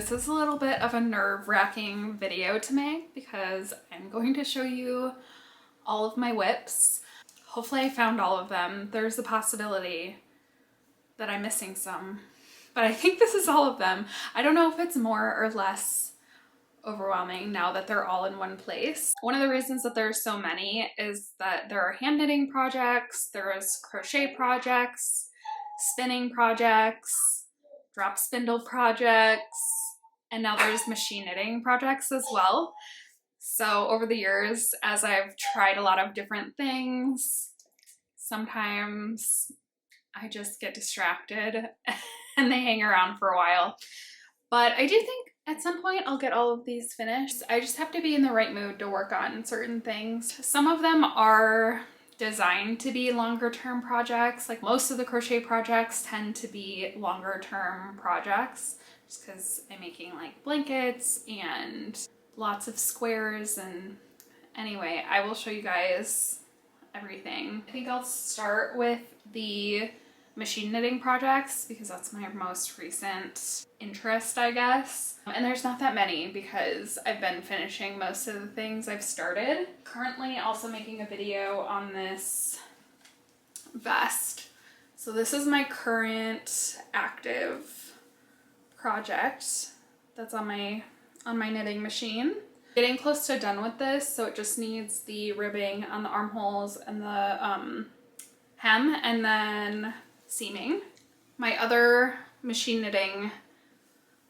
This is a little bit of a nerve-wracking video to make because I'm going to show you all of my WIPs. Hopefully I found all of them. There's a possibility that I'm missing some, but I think this is all of them. I don't know if it's more or less overwhelming now that they're all in one place. One of the reasons that there's so many is that there are hand knitting projects, there's crochet projects, spinning projects, drop spindle projects, and now there's machine knitting projects as well. So over the years, as I've tried a lot of different things, sometimes I just get distracted and they hang around for a while. But I do think at some point I'll get all of these finished. I just have to be in the right mood to work on certain things. Some of them are designed to be longer term projects. Like most of the crochet projects tend to be longer term projects just because I'm making like blankets and lots of squares. And anyway, I will show you guys everything. I think I'll start with the machine knitting projects because that's my most recent interest, I guess. And there's not that many because I've been finishing most of the things I've started. Currently also making a video on this vest. So this is my current active project that's on my knitting machine. Getting close to done with this, so it just needs the ribbing on the armholes and the hem, and then seaming. My other machine knitting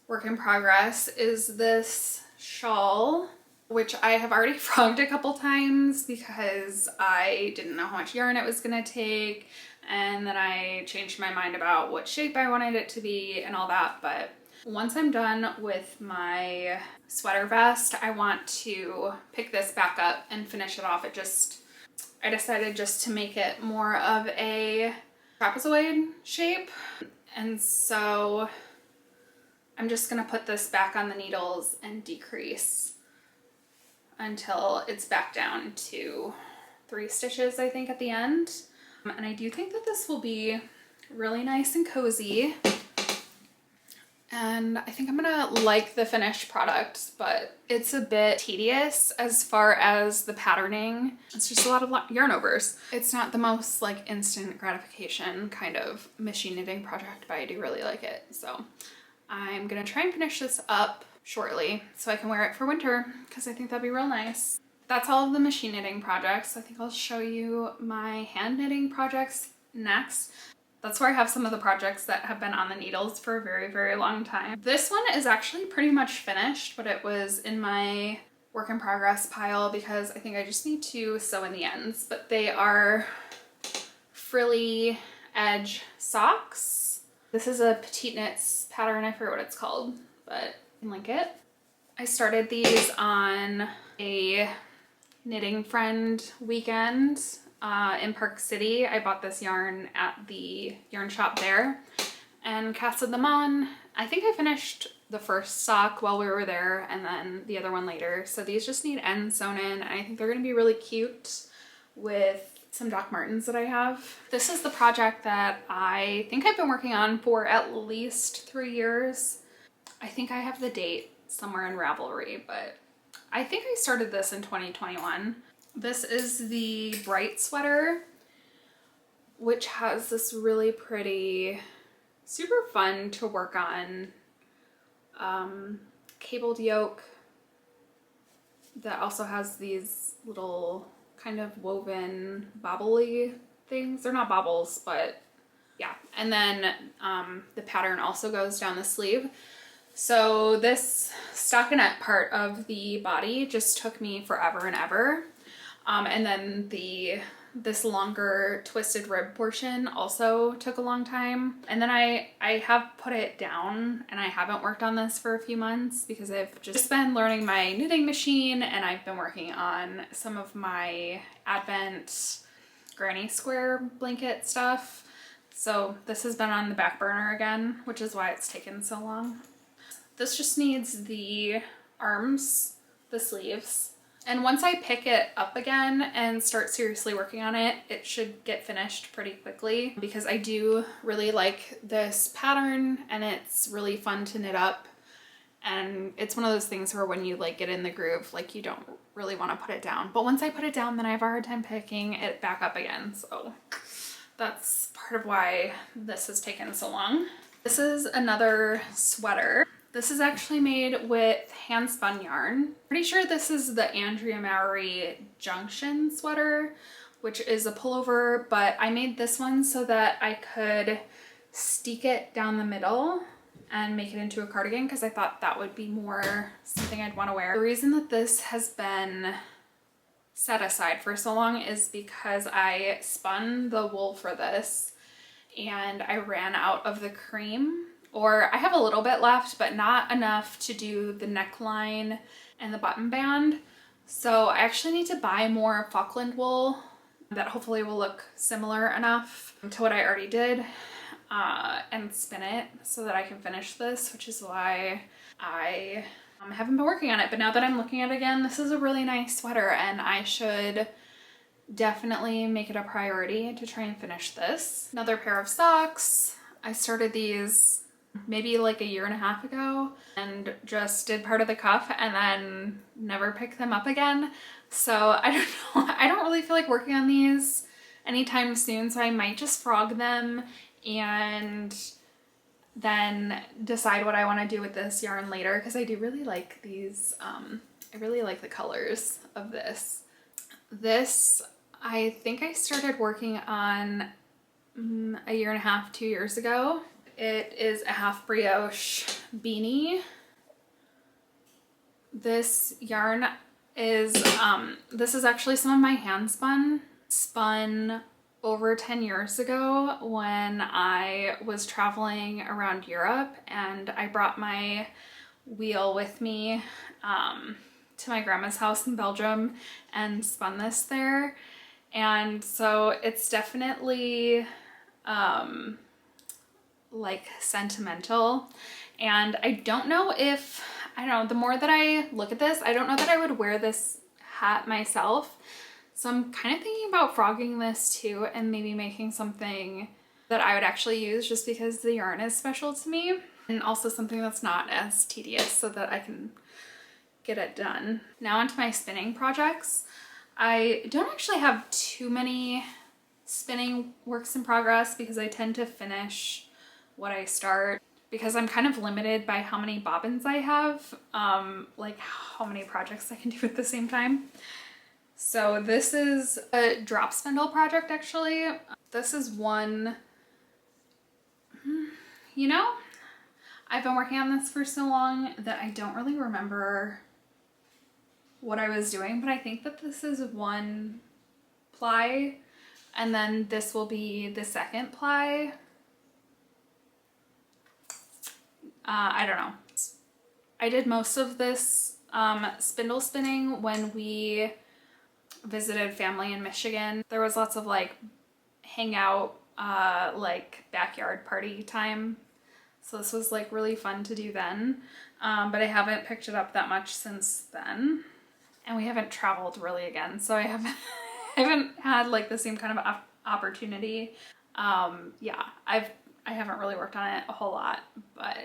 work in progress is this shawl, which I have already frogged a couple times because I didn't know how much yarn it was gonna take, and then I changed my mind about what shape I wanted it to be and all that. But once I'm done with my sweater vest, I want to pick this back up and finish it off. I decided just to make it more of a trapezoid shape. And so I'm just gonna put this back on the needles and decrease until it's back down to 3 stitches, I think, at the end. And I do think that this will be really nice and cozy. And I think I'm gonna like the finished product, but it's a bit tedious as far as the patterning. It's just a lot of yarn overs. It's not the most like instant gratification kind of machine knitting project, but I do really like it. So I'm gonna try and finish this up shortly so I can wear it for winter because I think that'd be real nice. That's all of the machine knitting projects. I think I'll show you my hand knitting projects next. That's where I have some of the projects that have been on the needles for a very, very long time. This one is actually pretty much finished, but it was in my work in progress pile because I think I just need to sew in the ends. But they are frilly edge socks. This is a Petite Knits pattern. I forget what it's called, but I can link it. I started these on a knitting friend weekend in Park City. I bought this yarn at the yarn shop there and casted them on. I think I finished the first sock while we were there and then the other one later. So these just need ends sewn in, and I think they're gonna be really cute with some Doc Martens that I have. This is the project that I think I've been working on for at least 3 years. I think I have the date somewhere in Ravelry, but I think I started this in 2021. This is the Bright sweater, which has this really pretty, super fun to work on cabled yoke that also has these little kind of woven bobbly things. They're not bobbles, but yeah. And then the pattern also goes down the sleeve. So this stockinette part of the body just took me forever and ever. And then this longer twisted rib portion also took a long time. And then I have put it down and I haven't worked on this for a few months because I've just been learning my knitting machine and I've been working on some of my Advent granny square blanket stuff. So this has been on the back burner again, which is why it's taken so long. This just needs the arms, the sleeves. And once I pick it up again and start seriously working on it, it should get finished pretty quickly because I do really like this pattern and it's really fun to knit up. And it's one of those things where when you like get in the groove, like you don't really want to put it down. But once I put it down, then I have a hard time picking it back up again. So that's part of why this has taken so long. This is another sweater. This is actually made with hand spun yarn. Pretty sure this is the Andrea Mowry Junction sweater, which is a pullover, but I made this one so that I could steek it down the middle and make it into a cardigan because I thought that would be more something I'd want to wear. The reason that this has been set aside for so long is because I spun the wool for this and I ran out of the cream, or I have a little bit left, but not enough to do the neckline and the button band. So I actually need to buy more Falkland wool that hopefully will look similar enough to what I already did and spin it so that I can finish this, which is why I haven't been working on it. But now that I'm looking at it again, this is a really nice sweater and I should definitely make it a priority to try and finish this. Another pair of socks. I started these maybe like a year and a half ago and just did part of the cuff and then never picked them up again. So I don't know, I don't really feel like working on these anytime soon, so I might just frog them and then decide what I want to do with this yarn later, because I do really like these. I really like the colors of this. This, I think I started working on a year and a half, 2 years ago. It is a half brioche beanie. This yarn is, this is actually some of my hand spun over 10 years ago when I was traveling around Europe, and I brought my wheel with me to my grandma's house in Belgium and spun this there. And so it's definitely like sentimental, and I don't know if, I don't know, the more that I look at this, I don't know that I would wear this hat myself. So I'm kind of thinking about frogging this too and maybe making something that I would actually use just because the yarn is special to me, and also something that's not as tedious so that I can get it done. Now onto my spinning projects. I don't actually have too many spinning works in progress because I tend to finish what I start because I'm kind of limited by how many bobbins I have, like how many projects I can do at the same time. So this is a drop spindle project actually. This is one, you know, I've been working on this for so long that I don't really remember what I was doing, but I think that this is one ply and then this will be the second ply. I don't know. I did most of this spindle spinning when we visited family in Michigan. There was lots of like hangout, like backyard party time. So this was like really fun to do then. But I haven't picked it up that much since then. And we haven't traveled really again. So I haven't had like the same kind of opportunity. Yeah, I haven't really worked on it a whole lot, but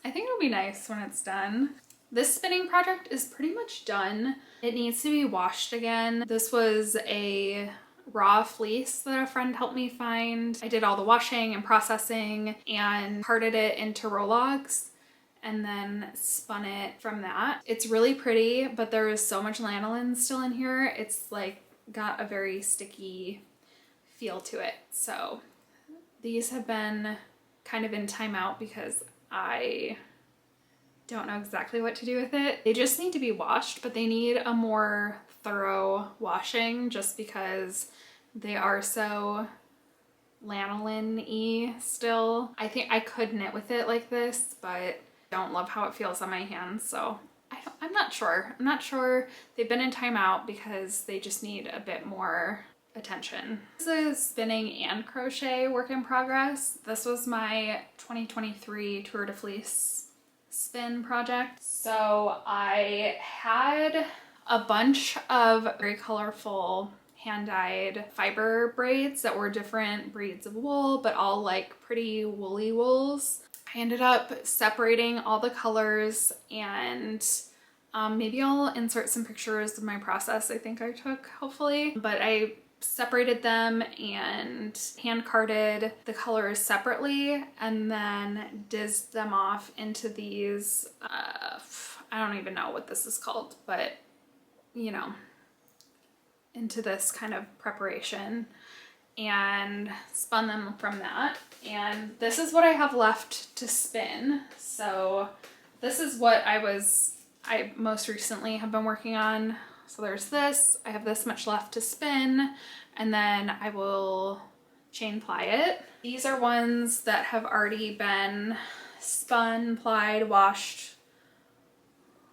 I think it'll be nice when it's done. This spinning project is pretty much done. It needs to be washed again. This was a raw fleece that a friend helped me find. I did all the washing and processing and parted it into rologs and then spun it from that. It's really pretty, but there is so much lanolin still in here. It's like got a very sticky feel to it. So these have been kind of in timeout because I don't know exactly what to do with it. They just need to be washed, but they need a more thorough washing just because they are so lanolin-y still. I think I could knit with it like this, but I don't love how it feels on my hands, so I'm not sure. I'm not sure. They've been in timeout because they just need a bit more attention. This is spinning and crochet work in progress. This was my 2023 Tour de Fleece spin project. So I had a bunch of very colorful hand-dyed fiber braids that were different breeds of wool, but all like pretty woolly wools. I I ended up separating all the colors, and maybe I'll insert some pictures of my process I think I took, hopefully. But I separated them and hand carded the colors separately, and then dizzed them off into these, I don't even know what this is called, but you know, into this kind of preparation, and spun them from that. And this is what I have left to spin. So this is what I most recently have been working on. So there's this, I have this much left to spin, and then I will chain ply it. These are ones that have already been spun, plied, washed,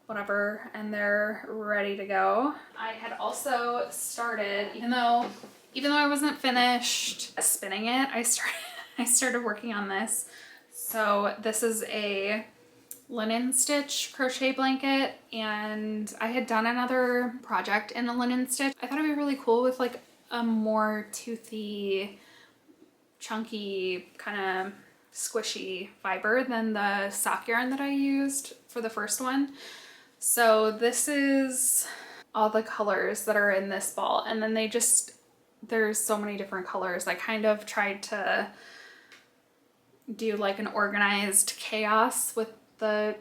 whatever, and they're ready to go. I had also started, even though I wasn't finished spinning it, I started working on this. So this is a linen stitch crochet blanket, and I had done another project in a linen stitch. I thought it'd be really cool with like a more toothy, chunky, kind of squishy fiber than the sock yarn that I used for the first one. So this is all the colors that are in this ball, and then there's so many different colors. I kind of tried to do like an organized chaos with the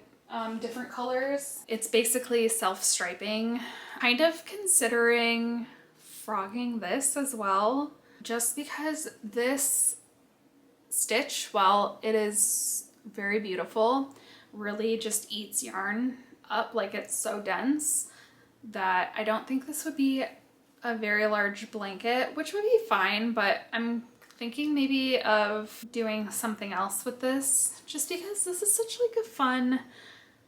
different colors. It's basically self-striping. Kind of considering frogging this as well, just because this stitch, while it is very beautiful, really just eats yarn up. Like, it's so dense that I don't think this would be a very large blanket, which would be fine, but I'm thinking maybe of doing something else with this, just because this is such like a fun,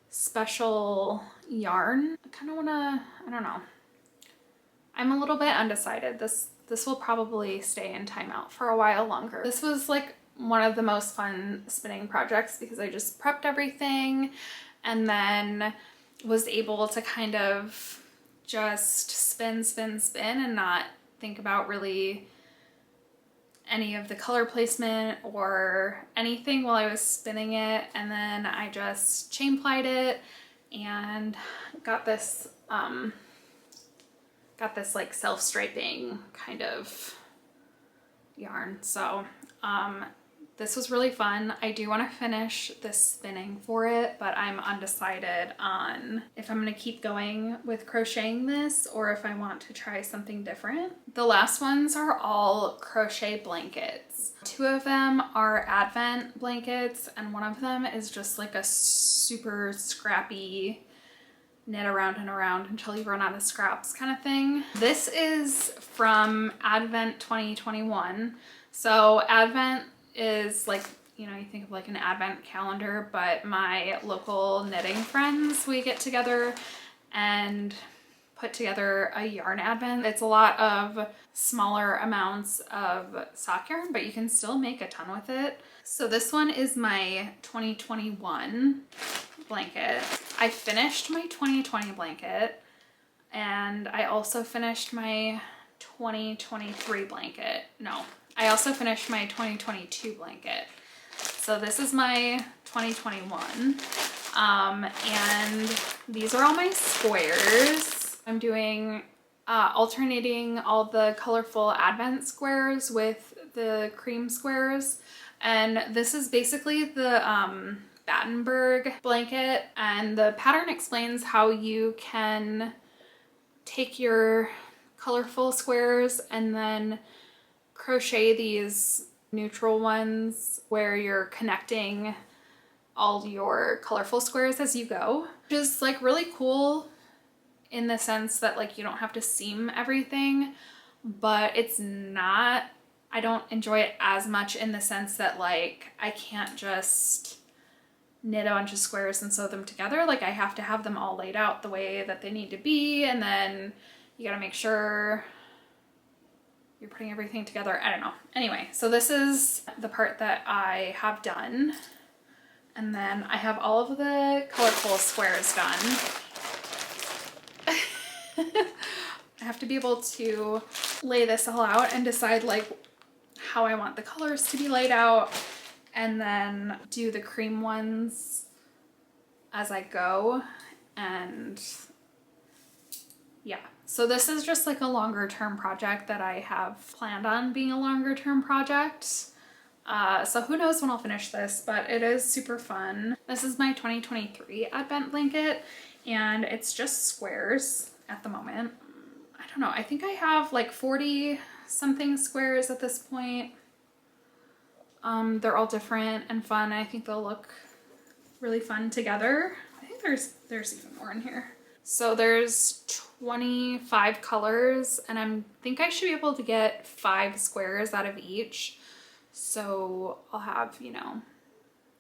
special yarn. I kind of want to, I don't know. I'm a little bit undecided. This will probably stay in timeout for a while longer. This was like one of the most fun spinning projects because I just prepped everything and then was able to kind of just spin and not think about really any of the color placement or anything while I was spinning it. And then I just chain plied it and got this like self-striping kind of yarn. So this was really fun. I do want to finish this spinning for it, but I'm undecided on if I'm going to keep going with crocheting this or if I want to try something different. The last ones are all crochet blankets. Two of them are Advent blankets, and one of them is just like a super scrappy knit around and around until you run out of scraps kind of thing. This is from Advent 2021. So Advent is like, you know, you think of like an advent calendar, but my local knitting friends, we get together and put together a yarn advent. It's a lot of smaller amounts of sock yarn, but you can still make a ton with it. So this one is my 2021 blanket. I finished my 2020 blanket, and I also finished my 2023 blanket. No, I also finished my 2022 blanket. So this is my 2021. And these are all my squares. I'm doing alternating all the colorful advent squares with the cream squares. And this is basically the Battenberg blanket, and the pattern explains how you can take your colorful squares and then crochet these neutral ones where you're connecting all your colorful squares as you go, which is like really cool in the sense that like you don't have to seam everything, but it's not, I don't enjoy it as much in the sense that like I can't just knit a bunch of squares and sew them together. Like I have to have them all laid out the way that they need to be, and then you gotta make sure you're putting everything together. I don't know. Anyway, so this is the part that I have done. And then I have all of the colorful squares done. I have to be able to lay this all out and decide like how I want the colors to be laid out and then do the cream ones as I go. And yeah, so this is just like a longer term project that I have planned on being a longer term project. So who knows when I'll finish this, but it is super fun. This is my 2023 advent blanket, and it's just squares at the moment. I don't know, I think I have like 40 something squares at this point. They're all different and fun. I think they'll look really fun together. I think there's even more in here. So there's 25 colors, and I think I should be able to get 5 squares out of each. So I'll have, you know,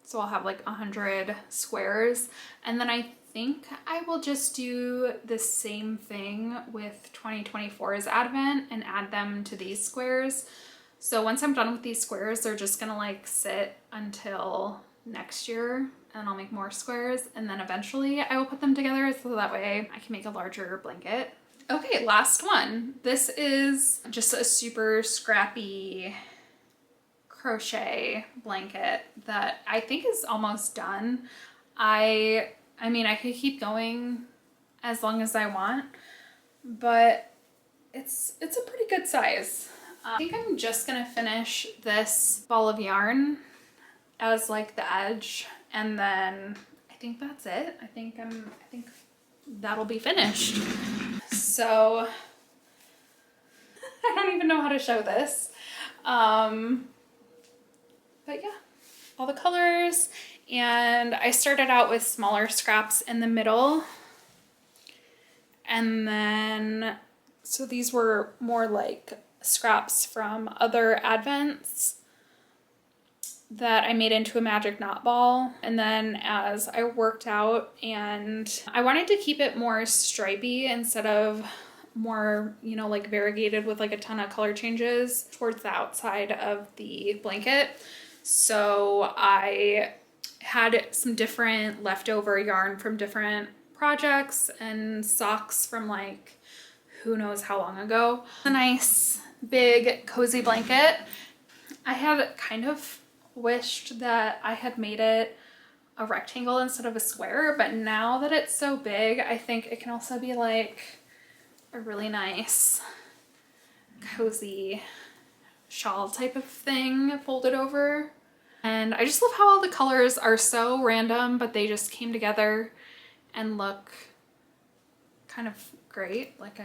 so I'll have like 100 squares. And then I think I will just do the same thing with 2024's advent and add them to these squares. So once I'm done with these squares, they're just gonna like sit until next year, and I'll make more squares, and then eventually I will put them together so that way I can make a larger blanket. Okay, last one. This is just a super scrappy crochet blanket that I think is almost done. I mean, I could keep going as long as I want, but it's a pretty good size. I think I'm just gonna finish this ball of yarn as like the edge, and then I think that's it. I think that'll be finished. So I don't even know how to show this. But yeah, all the colors, and I started out with smaller scraps in the middle, and then so these were more like scraps from other advents that I made into a magic knot ball. And then as I worked out, and I wanted to keep it more stripy instead of more, you know, like variegated with like a ton of color changes towards the outside of the blanket. So I had some different leftover yarn from different projects and socks from like who knows how long ago. A nice big cozy blanket. I had kind of wished that I had made it a rectangle instead of a square, but now that it's so big, I think it can also be like a really nice cozy shawl type of thing folded over. And I just love how all the colors are so random, but they just came together and look kind of great. Like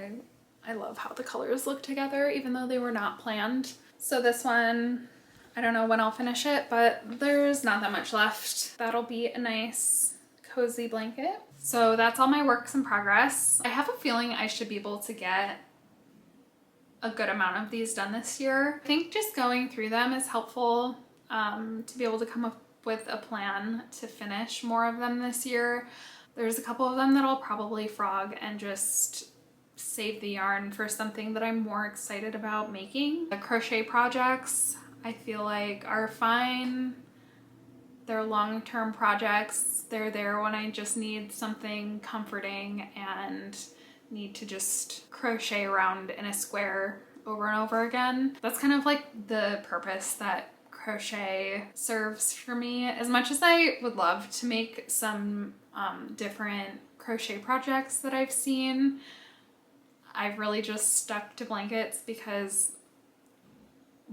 I love how the colors look together, even though they were not planned. So this one, I don't know when I'll finish it, but there's not that much left. That'll be a nice cozy blanket. So that's all my works in progress. I have a feeling I should be able to get a good amount of these done this year. I think just going through them is helpful to be able to come up with a plan to finish more of them this year. There's a couple of them that I'll probably frog and just save the yarn for something that I'm more excited about making. The crochet projects I feel like are fine. They're long-term projects. They're there when I just need something comforting and need to just crochet around in a square over and over again. That's kind of like the purpose that crochet serves for me. As much as I would love to make some different crochet projects that I've seen, I've really just stuck to blankets because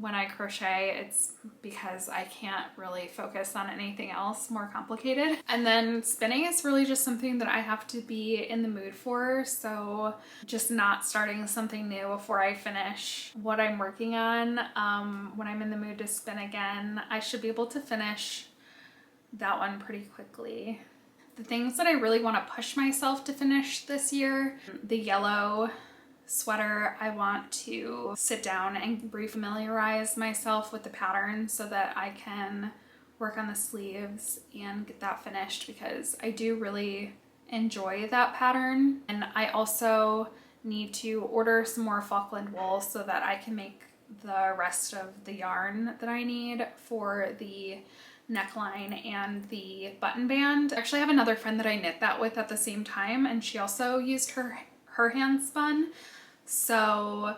when I crochet, it's because I can't really focus on anything else more complicated. And then spinning is really just something that I have to be in the mood for. So just not starting something new before I finish what I'm working on. When I'm in the mood to spin again, I should be able to finish that one pretty quickly. The things that I really want to push myself to finish this year, the yellow sweater, I want to sit down and refamiliarize myself with the pattern so that I can work on the sleeves and get that finished, because I do really enjoy that pattern. And I also need to order some more Falkland wool so that I can make the rest of the yarn that I need for the neckline and the button band. Actually, I have another friend that I knit that with at the same time, and she also used her hand spun. So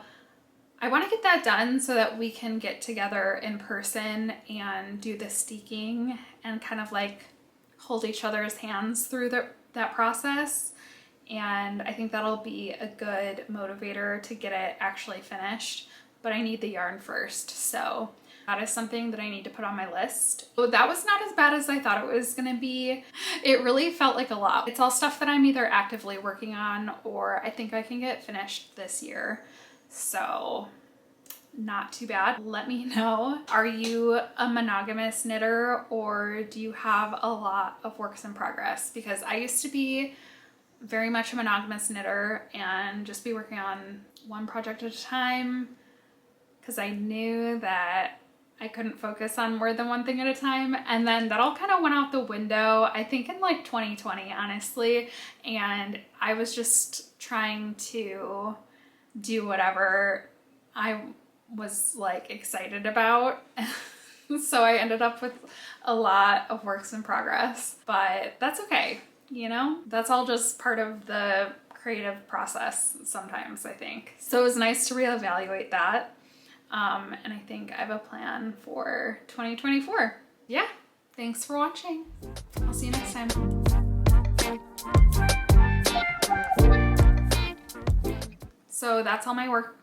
I want to get that done so that we can get together in person and do the steeking and kind of like hold each other's hands through that process. And I think that'll be a good motivator to get it actually finished, but I need the yarn first. So that is something that I need to put on my list. So that was not as bad as I thought it was gonna be. It really felt like a lot. It's all stuff that I'm either actively working on or I think I can get finished this year. So not too bad. Let me know. Are you a monogamous knitter or do you have a lot of works in progress? Because I used to be very much a monogamous knitter and just be working on one project at a time because I knew that I couldn't focus on more than one thing at a time. And then that all kind of went out the window, I think in like 2020, honestly. And I was just trying to do whatever I was like excited about. So I ended up with a lot of works in progress, but that's okay. You know, that's all just part of the creative process sometimes, I think. So it was nice to reevaluate that. And I think I have a plan for 2024. Yeah, thanks for watching. I'll see you next time. So that's all my work